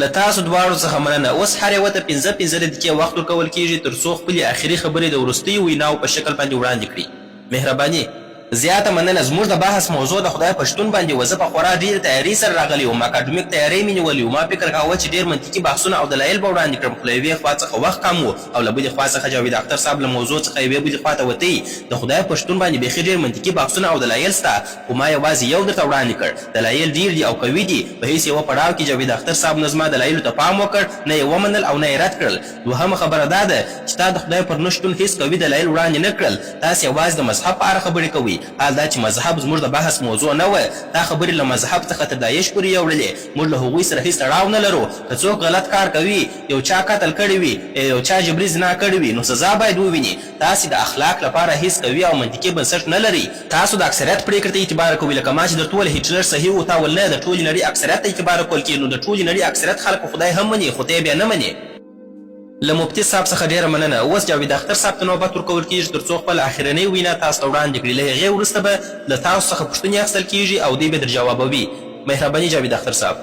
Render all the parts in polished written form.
له تاسو دواړو څخه مننه. اوس هر یوه ته 15 دقیقې وخت ورکول کیږي تر څو خپلې آخري خبرې د وروستیو ویناو په شکل باندې وړاندې کړي. مهرباني. زیاته مننه. زموږ د بحث موضوع د خدای په شتون باندې وه. زه په خورا ډېرې تیاري سره راغلی وم. اکاډمیک تیاری مې نیولې وه. ما فکر کاوه چې ډېر منطقي بحثونه او دلایل به وړاندې کړم، خو له یوې خوا څخه وخت کم و او له بلې خوا څخه جاوید اختر صاحب له موضوع څخه یوې بلې خوا ته وتی. د خدای په شتون باندې بیخي ډېر منطقي بحثونه او دلایل سته، خو ما یوازې یو درته وړاندې کړ. دلایل ډېر دي او قوي دي. په هېڅ یوه پړاو کې جاوید اختر صاحب نه زما دلایلو ته پام وکړ، نه یې ومنل او نه یې رد کړل. دوهمه خبره دا ده چې تا د خدای پر نه شتون هېڅ قوي دلایل وړاندې نه کړل. تاسې یوازې د مذهب په اړه خبرې کوئ. حال دا چې مذهب زموږ د بحث موضوع نه وه. دا خبرې له مذهب څخه تر داعش پورې یوړلې. موږ له هغوی سره هېڅ تړاو نه لرو. که څوک غلط کار کوي، یو چا قتل کړی وي، یو چا جبري زنا کړې وي، نو سزا باید وویني. تاسې د اخلاق لپاره هېڅ قوي او منطقي بنسټ نه لرئ. تاسو د اکثریت پرېکړې ته اعتبار کوئ. لکه ما چې درته وویل هټلر صحیح و، تا ویل نه، د ټولې نړۍ اکثریت ته اعتبار کول کېږي. نو د ټولې نړۍ اکثریت خلکو خدای هم مني، خو ته یې بیا نه منې. له مفتي صاحب څخه ډېره مننه. اوس جاوید اختر صاحب ته نوبت ورکول کېږي تر څو خپل اخرنۍ وینا تاسو ته وړاندې کړي. له هغې وروسته به له تاسو څخه پوښتنې اخیستل کېږي او دوی به در جوابوي. مهرباني جاوید اختر صاحب.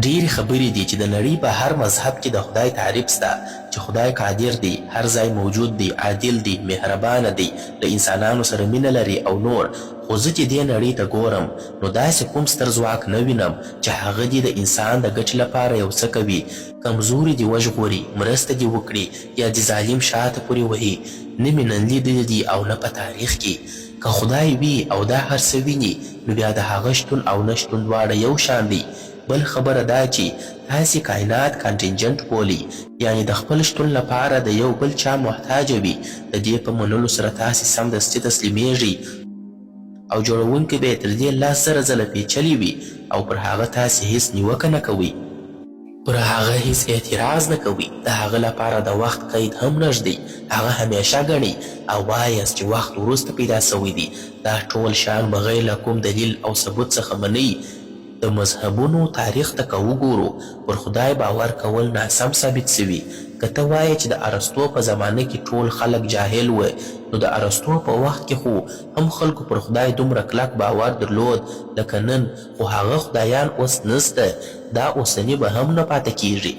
ډېرې خبرې دي چې د نړۍ په هر مذهب کې د خدای تعریف سته، چې خدای قادر دی، هر ځای موجود دی، عادل دی، مهربانه دی، د انسانانو سره مینه لري او نور. خو زه چې دې نړۍ ته ګورم نو داسې کوم ستر ځواک نه وینم چې هغه دې د انسان د ګټې لپاره یو څه کوي. کمزوري دې وژغوري، مرسته دې وکړي، یا دې ظالم شاته پورې وهي. نه مې نن لیدلي دي او نه په تاریخ کې. که خدای وي او دا هر څه ویني نو بیا د هغه شتون او نه شتون دواړه یو شان دی. بل خبره دا چې تاسې کائنات کانټینجنټ بولي، یعنی د خپل شتون لپاره د یو بل چا محتاجه وي. د دې په منلو سره تاسې سمدستي تسلیمیږئ او جوړونکی به یې تر دې 10,000 ځله پیچلی وي او پر هغه تاسې هیڅ نیوکه نه کوئ، پر هغه هیڅ اعتراض نه کوئ. د هغه لپاره د وخت قید هم نږدې. هغه همیشه ګڼي او وایاست چې وخت وروسته پیدا سوی دی. دا ټول شیان بغیر له کوم دلیل او ثبوت څخه منئ. د مذهبونو تاریخ ته که وګورو، پر خدای باور کول ناسم ثابت سوي. که ته وایې چې د ارسطو په زمانه کې ټول خلک جاهل و، نو د ارسطو په وخت کې خو هم خلکو پر خدای دومره کلک باور درلود لکه نن، خو هغه خدایان اوس نسته. دا اوسني به هم نه پاته کیږي.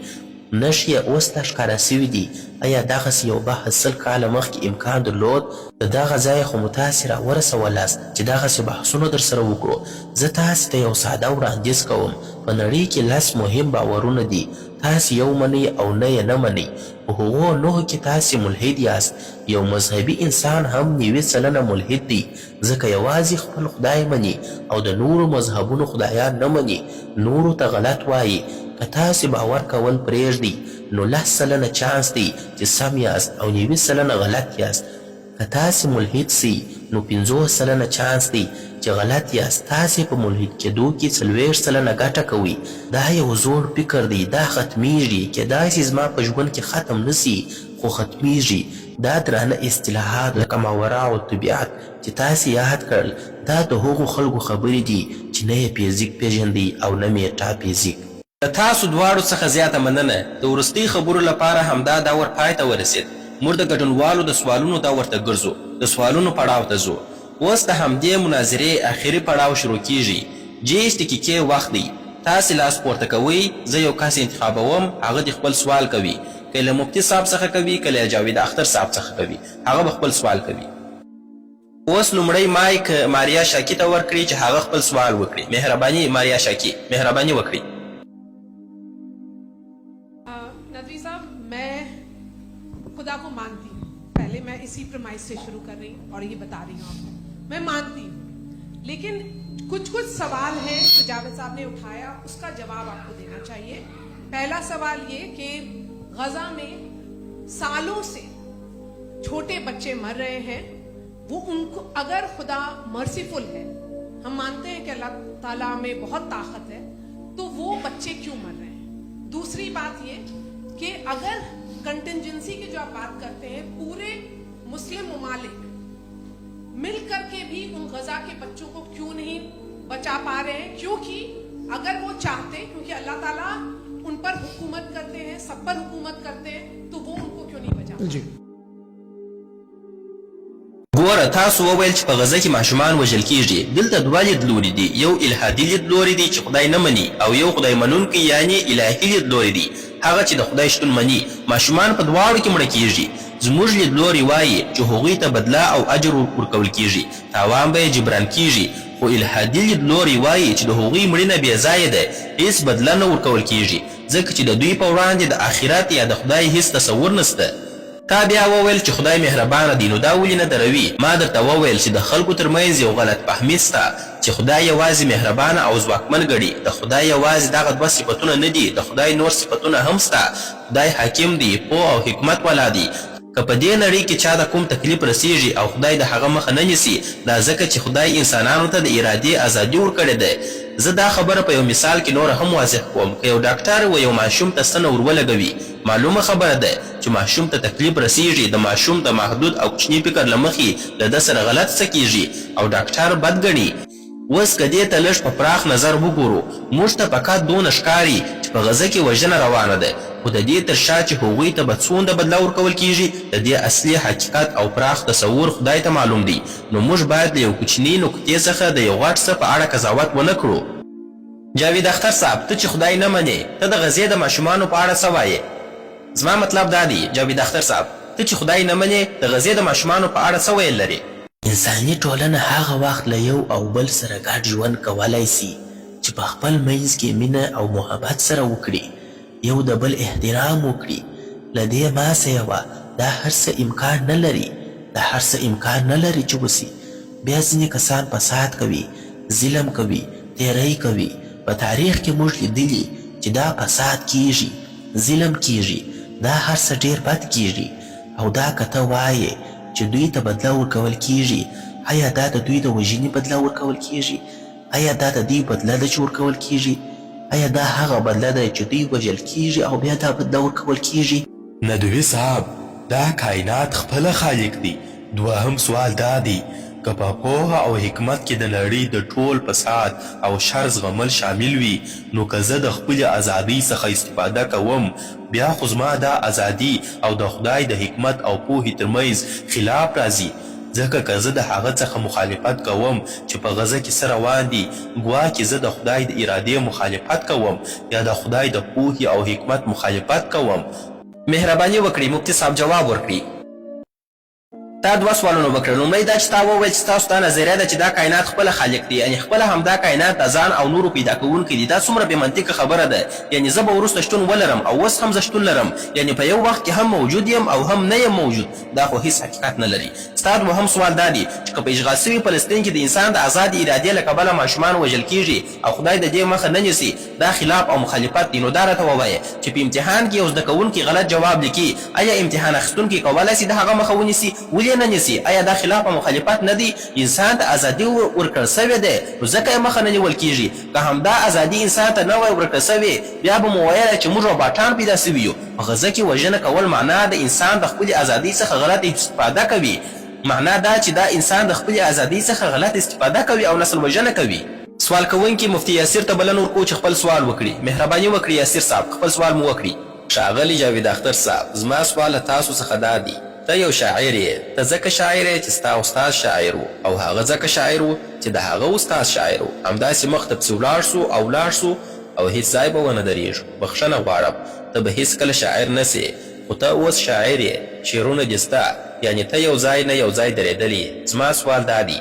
نښې یې اوس ته ښکاره سوي دي. ایا دغسې یو بحث 100 کاله مخکې امکان درلود؟ د دغه ځایه خو مو تاسې راورسولاست چې دغسې بحثونه در سره وکړو. زه تاسې ته یو ساده وړاندیز کوم. په نړۍ کې 10 مهم باورونه دي. تاسې یو منئ او نه یې نه منئ. په هغو 9 کې تاسې ملحد یاست. یو مذهبي انسان هم 90% ملحد دی، ځکه یوازې خپل خدای مني او د نورو مذهبونو خدایان نه مني. نورو ته غلط وایي. که تاسې باور کول پرېږدئ نو 10% چانس دی چې سم یاست او 90% غلط یاست. که تاسې ملحد سئ نو 50% چانس دی چې غلط یاست. تاسې په ملحد کېدو کې 40% ګټه کوئ. دا یو زوړ فکر دی. دا ختمیږي. کیدای شي زما په ژوند کې ختم نسي، خو ختمیږي. دا درانه اصطلاحات لکه ماوراء الطبیعت چې تاسې یاد کړل، دا د هغو خلکو خبرې دي چې نه یې فزیک پیژندئ او نه میټافزیک. د تاسو دواړو څخه زیاته مننه. د وروستۍ خبرو لپاره همدا دور پای ته ورسید. موږ د ګډونوالو د سوالونو دور ته ګرځو. د سوالونو پړاو ته ځو. اوس د همدې مناظرې آخري پړاو شروع کیږي. 30 دقیقې وخت دی. تاسې لاس پورته کوئ. زه یو کس انتخابوم، هغه د خپل سوال کوي. که له مفتي صاحب څخه کوي، که له جاوید اختر صاحب څخه کوي، هغه به خپل سوال کوي. اوس لومړی مایک ماریا شاکی ته ورکړئ چې هغه خپل سوال وکړي. مهرباني ماریا شاکی، مهرباني وکړئ. खुदा को मानती हूँ। पहले मैं इसी प्रमाइस से शुरू कर रही हूँ और ये बता रही हूँ आपको, मैं मानती हूँ। लेकिन कुछ सवाल हैं जो जावेद साहब ने उठाया, उसका जवाब आपको देना चाहिए। पहला सवाल ये कि गजा में सालों से छोटे बच्चे मर रहे हैं, वो उनको अगर खुदा मर्सीफुल है, हम मानते हैं कि अल्लाह ताला में बहुत ताकत है, तो वो बच्चे क्यों मर रहे हैं? दूसरी बात ये कि अगर कंटिजेंसी की जो आप बात करते हैं, पूरे मुस्लिम ममालिक मिल करके भी उन गजा के बच्चों को क्यों नहीं बचा पा रहे हैं? क्योंकि अगर वो चाहते, क्योंकि अल्लाह ताला उन पर हुकूमत करते हैं, सब पर हुकूमत करते हैं, तो वो उनको क्यों नहीं बचा? ګوره تاسو وویل چې په غزه کې ماشومان وژل کیږي. دلته دوه لیدلوري دي، یو الهادي لیدلوری دی چې خدای نه مني، او یو خدای منونکی یعنی الهي لیدلوری دی، هغه چې د خدای شتون مني. ماشومان په دواړو کې مړه کیږي. زموږ لیدلوري وایي چې هغوی ته بدله او اجر ورکول کیږي، تاوان به یې جبران کیږي. خو الهادي لیدلوري وایي چې د هغوی مړینه بې ځایه ده، هیڅ بدله نه ورکول کیږي، ځکه چې د دوی په وړاندې د آخرت یا د خدای هیڅ تصور نسته. تا بیا وویل چې خدای مهربانه دی، نو دا ولې نه دروي؟ ما درته وویل چې د خلکو ترمنځ یو غلط فهمي سته چې خدای یوازې مهربانه او ځواکمن ګڼي. د خدای یوازې دغه دوه صفتونه نه دي، د خدای نور صفتونه هم سته. خدای حاکم دی، پوه او حکمت والا دی. که په دې نړۍ کې چا د کوم تکلیف رسیږي او خدای د هغه مخه نه نیسي، دا ځکه چې خدای انسانانو ته د ارادې ازادي ورکړې ده. زه دا خبره په یو مثال کې نور هم واضح کوم. که یو ډاکټر و یو ماشوم ته ستنه ورولګوي، معلومه خبره ده چې ماشوم ته تکلیف رسیږي، د ماشوم د محدود او کوچني فکر له مخې له ده سره غلط څه کیږي او ډاکټر بد ګڼي. اوس که دې ته لږ په پراخ نظر وګورو، موږ ته فقط دونه ښکاري چې په غزه کې وژنه روانه ده، خو د دې تر شا چې هغوی ته به څومره بدله ورکول کیږي، د دې اصلي حقیقت او پراخ تصور خدای ته معلوم دی. نو موږ باید له یو کوچني نکتې څخه د یو غټ څه په اړه قضاوت ونه کړو. جاوید اختر صاحب، ته چې خدای نه منې، ته د غزې د ماشومانو په اړه څه وایې؟ زما مطلب دا دی جاوید اختر صاحب، ته چې خدای نه منې، د غزې د ماشومانو په اړه څه ویل لرې؟ انساني ټولنه هغه وخت له یو او بل سره ګډ ژوند کولی سي چې په خپل منځ کې مینه او محبت سره وکړي، یو د بل احترام وکړي. له دې ما سیوا دا هر څه امکان نه لري، دا هر څه امکان نه لري چې وسي. بیا ځینې کسان فساد کوي، ظلم کوي، تیری کوي. په تاریخ کې موږ لیدلي چې دا فساد کیږي، ظلم کیږي، دا هر څه ډیر بد کیږي. او دا که ته وایې چې دوی ته بدله ورکول کیږي، آیا دا د دوی د وژنې بدله ورکول کیږي؟ آیا دا د دوی بدله ده چې ورکول کیږي؟ آیا دا هغه بدله ده چې دوی وژل کیږي او بیا دا بدله ورکول کیږي؟ ندوي صاحب، دا کائنات خپله خالق دی. دوهم سوال دا دی که په پوهه او حکمت کې د نړۍ د ټول فساد او شر زغمل شامل وي، نو که زه د خپلې ازادۍ څخه استفاده کوم، بیا خو زما دا ازادي او د خدای د حکمت او پوهې ترمنځ خلاف راځي. ځکه که زه د هغه څخه مخالفت کوم چې په غزه کې څه روان دي، ګواکې زه د خدای د ارادې مخالفت کوم یا د خدای د پوهې او حکمت مخالفت کوم. مهرباني وکړئ مفتي صاحب جواب ورکړي. تا دوه سوالونه وکړل. لومړی دا چې تا وویل چې ستاسو دا نظریه ده چې دا کائنات خپله خالق دی، یعنې خپله همدا کائنات د ځان او نورو پیدا کوونکی دی. دا څومره بې منطقه خبره ده. یعنې زه به وروسته شتون ولرم او اوس هم زه شتون لرم، یعنې په یو وخت کې هم موجود یم او هم نه یم موجود. دا خو هیڅ حقیقت نه لري. ستا دوهم سوال دا دی چې که په اشغال سوي فلسطین کې د انسان د ازادې ارادې له کبله ماشومان وژل کیږي او خدای د دې مخه نه نیسي، دا خلاف او مخالفت دی. نو دا راته ووایه چې په امتحان کې یو زده کوونکی غلط جواب لیکي، آیا امتحان اخیستونکی کولی سي د هغه مخه ونیسي؟ ولې نه نیسي؟ آیا دا خلاف او مخالفت نه دی؟ انسان ته ازادي ورکړل سوې ده، نو ځکه یې مخه نه نیول کیږي. که همدا ازادي انسان ته نه وای ورکړل سوې، بیا به مو ویله چې موږ روباټان پیدا سوي یو. په غزه کې وژنه کول معنا د انسان د خپلې ازادۍ څخه غلط استفاده کوي. معنا دا چې دا انسان د خپلې ازادۍ څخه غلط استفاده کوي او نسل وژنه کوي. سوال کوونکي مفتي یاسر ته بلنه ورکوو چې خپل سوال وکړي. مهرباني وکړئ یاسر صاحب، خپل سوال مو وکړي. ښاغلی جاوید اختر صاحب، زما سوال له تاسو څخه دا دی، ته یو شاعر یې، ته ځکه شاعر یې چې ستا استاد شاعر و، او هغه ځکه شاعر و چې د هغه استاد شاعر و. همداسې مخته پسې ولاړ سو او ولاړ سو او هیڅ ځای به ونه درېږو. بخښنه غواړم، ته به هیڅکله شاعر نه سې، خو ته اوس شاعر یې، شعرونه دې سته، یعنې ته یو ځای نه یو ځای درېدلی. زما سوال دا دی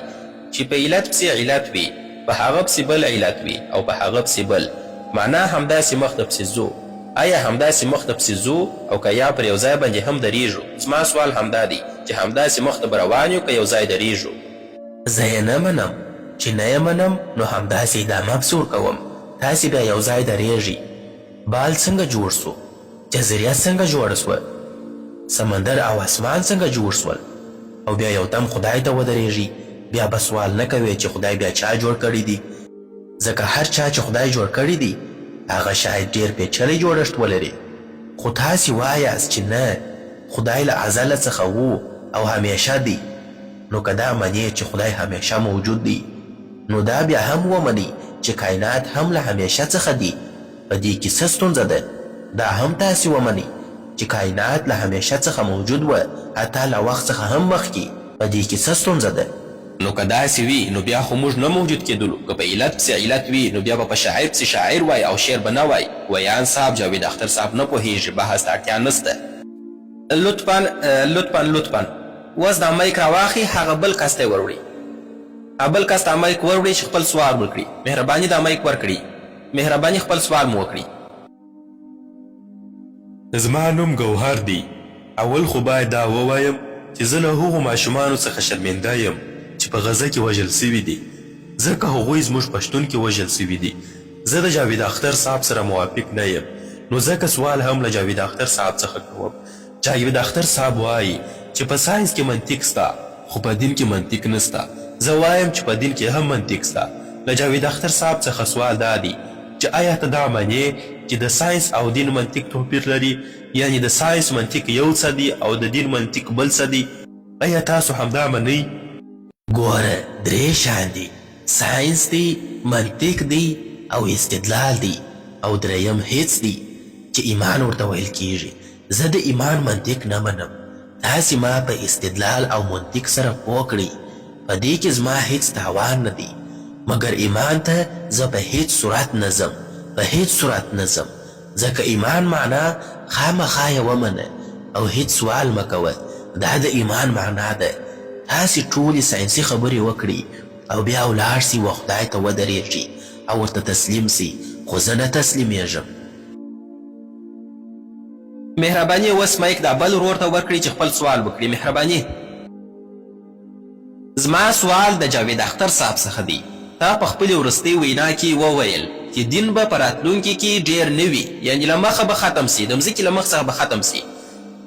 چې په علت پسې علت وي، په هغه پسې بل علت وي او په هغه پسې بل، معنا همداسې مخته پسې ځو. آیا همداسې مخته پسې ځو او که یا پر یو ځای باندې هم درېږو؟ زما سوال همدا دی چې همداسې مخته به روان یو که یو ځای درېږو؟ زه یې نه منم. چې نه یې منم نو همداسې ادامه پسې ورکوم. تاسې بیا یو ځای درېږئ. بال څنګه جوړ سو؟ جزیره څنګه جوړه سوه؟ سمندر او اسمان څنګه جوړ سول؟ او بیا یو دم خدای ته ودرېږي. بیا به سوال نه کوې چې خدای بیا چا جوړ کړي دي؟ ځکه هر چا چې خدای جوړ کړي دي هغه شاید ډېر پیچلی جوړښت ولري، خو تاسې وایاست چې نه، خدای له ازله څخه و او همیشه دی. نو که دا منې چې خدای همیشه موجود دی، نو دا بیا هم ومنئ چې کائنات هم له همیشه څخه دی. په دې کې څه ستونزه ده؟ دا هم تاسې ومنئ چې کائنات له همیشه څخه موجود و، حتی له وخت څخه هم مخکې. په دې کې څه ستونزه ده؟ نو که داسې وي نو بیا خو موږ نه موجود کېدلو. که په علت پسې علت وي نو بیا به په شاعر پسې شاعر وای او شعر به نه وای. ویان صاحب جاوید اختر صاحب نه پوهېږي، بحث ته اړتیا نسته. لطفا اوس دا مایک راواخلي، هغه بل کس ته یې وروړي. هغه بل کس ته مایک وروړي چې خپل سوال وکړي. مهرباني دا مایک ورکړي. مهرباني خپل سوال مو وکړي. زما نوم ګوهر دی. اول خو باید دا ووایم چې زه له هغو ماشومانو څخه شرمنده یم چې په غزه کې وژل سوي دي، ځکه هغوی زموږ پښتون کې وژل سوي دي. زه د جاوید اختر صاحب سره موافق نه یم، نو ځکه سوال هم له جاوید اختر صاحب څخه کوم. جاوید اختر صاحب وایي چې په ساینس کې منطق سته خو په دین کې منطق نسته. زه وایم چې په دین کې هم منطق سته. له جاوید اختر صاحب څخه سوال دا دی چې آیا ته دا منې چې د ساینس او دین منطق توپیر لري؟ یعنی د ساینس منطق یو څه دی او د دین منطق بل څه دی؟ آیا تاسو همدا منئ؟ ګوره درې شیان دي، ساینس دی، منطق دی او استدلال دی، او دریم هیڅ دی چې ایمان ورته ویل کیږي. زه د ایمان منطق نه منم. تاسې ما په استدلال او منطق سره پوه کړئ. په دې کې زما هیڅ تاوان نه دی، مګر ایمان ته زه په هیڅ صورت نه ځم، په هیڅ صورت نه ځم، ځکه ایمان معنا خامخا یې ومنه او هیڅ سوال مه کوه. دا د ایمان معنا ده. تاسې ټولې ساینسي خبرې وکړي او بیا ولاړ سي و خدای ته ودرېږي او ورته تسلیم سي، خو زه نه تسلیمیږم. مهرباني اوس مایک دا بل ورور ته ورکړي چې خپل سوال وکړي. مهرباني. زما سوال د جاوید اختر صاحب څخه دی. تا په خپلې وروستۍ وینا کې وویل چې دین به په راتلونکي کې ډېر نه وي، یعنې له مخه به ختم سي، د مځکې له مخ څخه به ختم سي.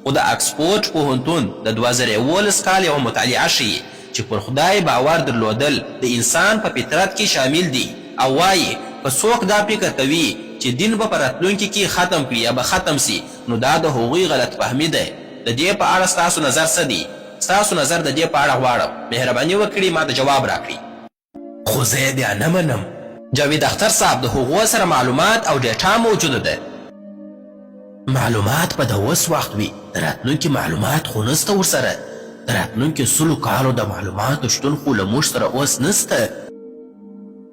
خو د اکسفورډ پوهنتون د 2011 کال یوه مطالعه ښیي چې پر خدای باور درلودل د انسان په فطرت کې شامل دي، او وایي که څوک دا فکر کوي چې دین به په راتلونکي کې ختم کړي یا به ختم سي، نو دا د هغوی غلط فهمي ده. د دې په اړه ستاسو نظر څه دی؟ ستاسو نظر د دې په اړه غواړم. مهرباني وکړئ ما ته جواب راکړئ. خو زه یې بیا نه منم. جاوید اختر صاحب د هغو سره معلومات او ډیټا موجوده ده. معلومات به د اوس وخت وي، د راتلونکي معلومات خو نسته ورسره. د راتلونکي 100 کالو د معلوماتو شتون خو له موږ سره اوس نسته.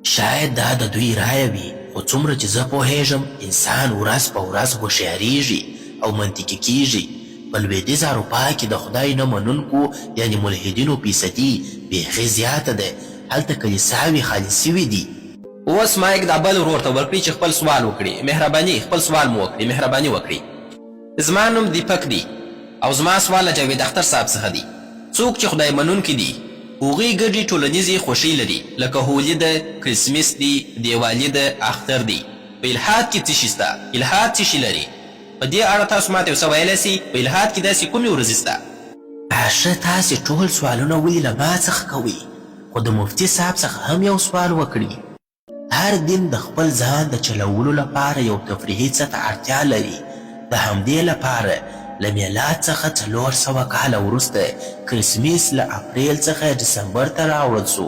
شاید دا د دوی رایه وي، خو څومره چې زه پوهیږم انسان ورځ په ورځ هوښیاریږي او منطقي کیږي. په لویدیځ اروپا کې د خدای نه منونکو یعنی ملحدینو فیصدي بیخي زیاته ده. هلته کلیساوې خالي سوي دي. اوس مایک دا بل ورور ته ورکړي چې خپل سوال وکړي. مهرباني خپل سوال مو وکړي. مهرباني وکړي. زما نوم دیپک دی او زما سوال له جاوید اختر صاحب څخه دی. څوک چې خدای منونکي دي هغوی ګډې ټولنیزې خوښۍ لري، لکه هولي ده، کرسمس دی، دیوالي ده، اختر دی. په الحاد کې څه شي سته؟ الحاد څه شي لري؟ په دې اړه تاسو ماته یو څه ویلی سئ؟ په الحاد کې داسې کومې ورځې سته؟ ښه، تاسې ټول سوالونه ولې له ما څخه کوئ؟ خو د مفتي صاحب څخه هم یو سوال وکړي. هر دین د خپل ځان د چلولو لپاره یو تفریحي څه ته اړتیا لري. د همدې لپاره له میلاد څخه 400 کاله وروسته کرسمس له اپریل څخه ډسمبر ته راوړل سو،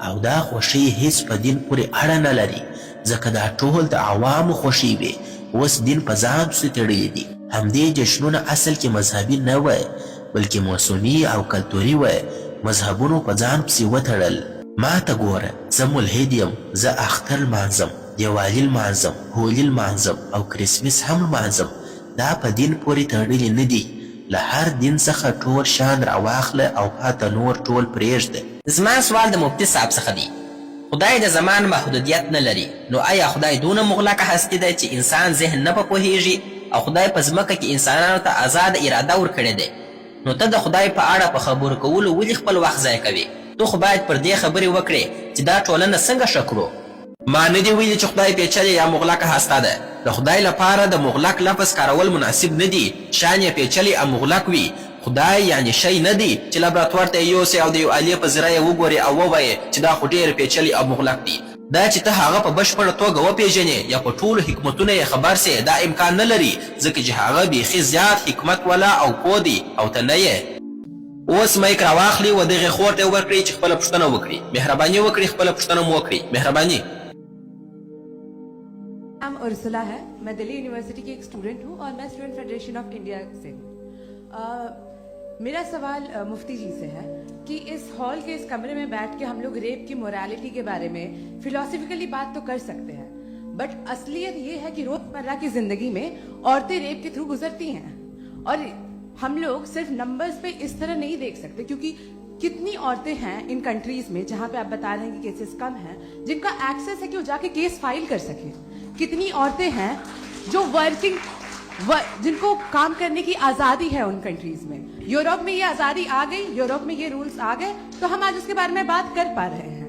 او دا خوښۍ هیڅ په دین پورې اړه نه لري، ځکه دا ټول د عوامو خوښۍ وې. اوس دین په ځان پسې تړلي دي. همدې جشنونه اصل کې مذهبي نه وه، بلکې موسمي او کلتوري وه. مذهبونو په ځان پسې وتړل. ما ته ګوره، زه ملحد یم، زه اختر لمانځم، دیوالي لمانځم، هولي لمانځم او کرسمس هم لمانځم. دا په دین پورې تړلي نه دي. له هر دین څخه ټول شان راواخله او پاته نور ټول پرېږده. زما سوال د مفتي صاحب څخه دی. خدای د زمان محدودیت نه لري، نو آیا خدای دونه مغلقه هستي ده چې انسان ذهن نه پوهیږي، او خدای په ځمکه کې انسانانو ته آزاد اراده ورکړې ده؟ نو ته د خدای په اړه په خبرو کولو ولې خپل وخت ضایع کوې؟ تو خو باید پر دې خبرې وکړې چې دا ټولنه څنګه ښه کړو. ما نه دي ویلي چې خدای پیچلې یا مغلقه هسته ده. د خدای لپاره د مغلق لفظ کارول مناسب نه دي. شان یې پیچلی او مغلق وي. خدای یعنی شی نه دی چې لابراتوار ته یوسې او د یو آلې په ذریعه وګورې او ووایې چې دا خو ډېر پیچلی او مغلق دی. دا چې ته هغه په بشپړه توګه وپېژنې یا په ټولو حکمتونو یې خبر سې، دا امکان نه لري، ځکه چې هغه بیخي زیات حکمت والا او پوه دی او ته نه یې. اوس مایک راواخلي و دغې خور ته یې ورکړئ چې خپله پوښتنه وکړي. مهرباني وکړئ خپله پوښتنه مو وکړئ. مهرباني. नाम उर्सुला है। मैं दिल्ली यूनिवर्सिटी की एक स्टूडेंट हूँ और मैं स्टूडेंट फेडरेशन ऑफ इंडिया से हूँ। मेरा सवाल मुफ्ती जी से है कि इस हॉल के इस कमरे में बैठ के हम लोग रेप की मोरालिटी के बारे में फिलोसफिकली बात तो कर सकते हैं, बट असलियत ये है कि रोजमर्रा की जिंदगी में औरतें रेप के थ्रू गुजरती हैं और हम लोग सिर्फ नंबर्स पे इस तरह नहीं देख सकते, क्योंकि कितनी औरतें हैं इन कंट्रीज में जहां पे आप बता रहे हैं कि केसेस कम हैं, जिनका एक्सेस है कि वो जाके केस फाइल कर सके। कितनी औरतें हैं जो जिनको काम करने की आजादी है उन कंट्रीज में। यूरोप में ये आजादी आ गई, यूरोप में ये रूल्स आ गए, तो हम आज उसके बारे में बात कर पा रहे हैं।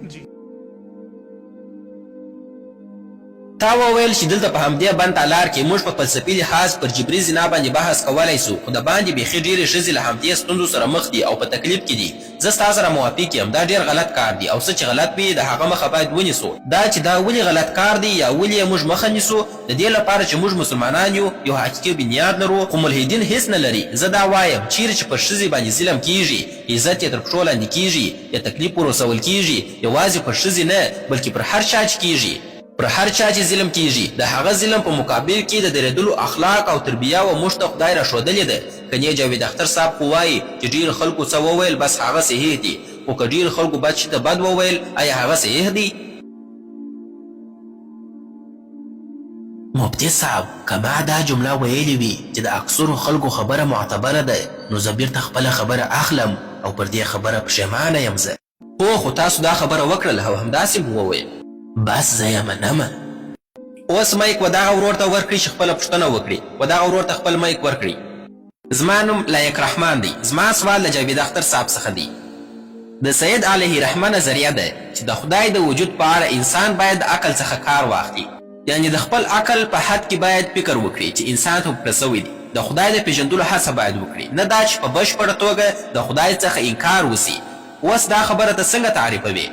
تا وویل چې دلته په همدې بند تالار کې موږ په فلسفي لحاظ پر جبري زنا باندې بحث کولی سو، خو د باندې بیخي ډېرې ښځې له همدې ستونزو سره مخ دي او په تکلیف کې دي. زه ستا سره موافق یم، دا ډېر غلط کار دی او څه چې غلط وي د هغه مخه باید ونیسو. دا چې دا ولې غلط کار دی یا ولې یې موږ مخه نیسو، د دې لپاره چې موږ مسلمانان یو حقیقي بنیاد لرو، خو ملحدین هیڅ نه لري. زه دا وایم چیرې چې پر ښځې باندې ظلم کیږي، عزت یې تر پښو لاندې کیږي یا تکلیف ورسول کیږي، یوازې پر ښځې نه بلکې پر هر چا چې کیږي، پر هر چا چې ظلم کیږي د هغه ظلم په مقابل کې د درېدلو اخلاق او تربیه و موږ ته خدای راښودلې ده. کنې جاوید اختر صاحب خو وایي چې ډېر خلکو څه وویل بس هغه صحیح دي، خو که ډېر خلکو بد شي ته بد وویل آیا هغه صحیح دی؟ مفتي صاحب که ما دا جمله ویلې وي چې د اکثرو خلکو خبره معتبره ده، نو زه بیرته خپله خبره اخلم او پر دې خبره پښیمانه یم. زه خو تاسو دا خبره وکړل او همداسې مو وویل. بس زه یې منمه. اوس مایک و دغه ورور ته ورکړي چې خپله پوښتنه وکړي، و دغه ورور ته خپل مایک ورکړي. زما نوم لایق رحمان دی. زما سوال له جاوید اختر صاحب څخه دی. د سید علیه رحمه نظریه ده چې د خدای د وجود په اړه انسان باید د عقل څخه کار واخلي، یعنې د خپل عقل په حد کې باید فکر وکړي چې انسان ته پکړه سوی دی. د خدای د پېژندلو هڅه باید وکړي، نه دا چې په بشپړه توګه د خدای څخه انکار وسي. اوس دا خبره ته څنګه تعریفوي؟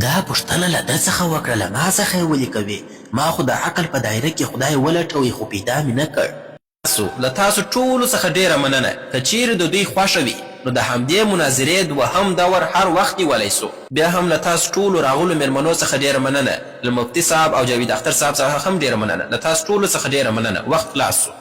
دا پوښتنه له ده څخه وکړله، ما څخه یې ولې کوې؟ ما خو د عقل په دایره کې خدای ولټوي خو پیدا مې نه کړ. له تاسو ټولو څخه ډېره مننه. که چیرې د دوی خوښه وي نو د همدې مناظرې دوهم دور هر وخت نیولی سو. بیا هم له تاسو ټولو راغلو مېرمنو څخه ډېره مننه، له مفتي صاحب او جاوید اختر صاحب څخه هم ډېره مننه. له تاسو ټولو څخه ډېره مننه. وخت خلاص سو.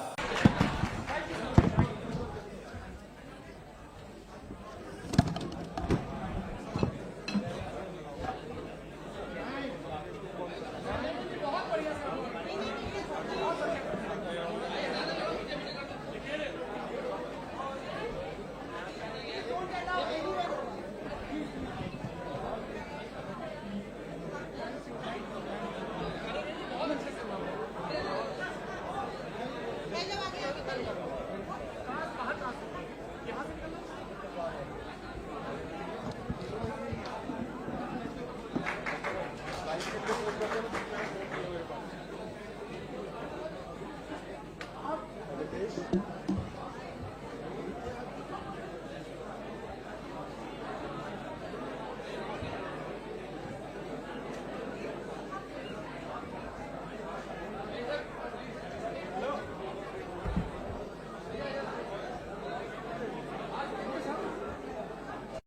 Thank you.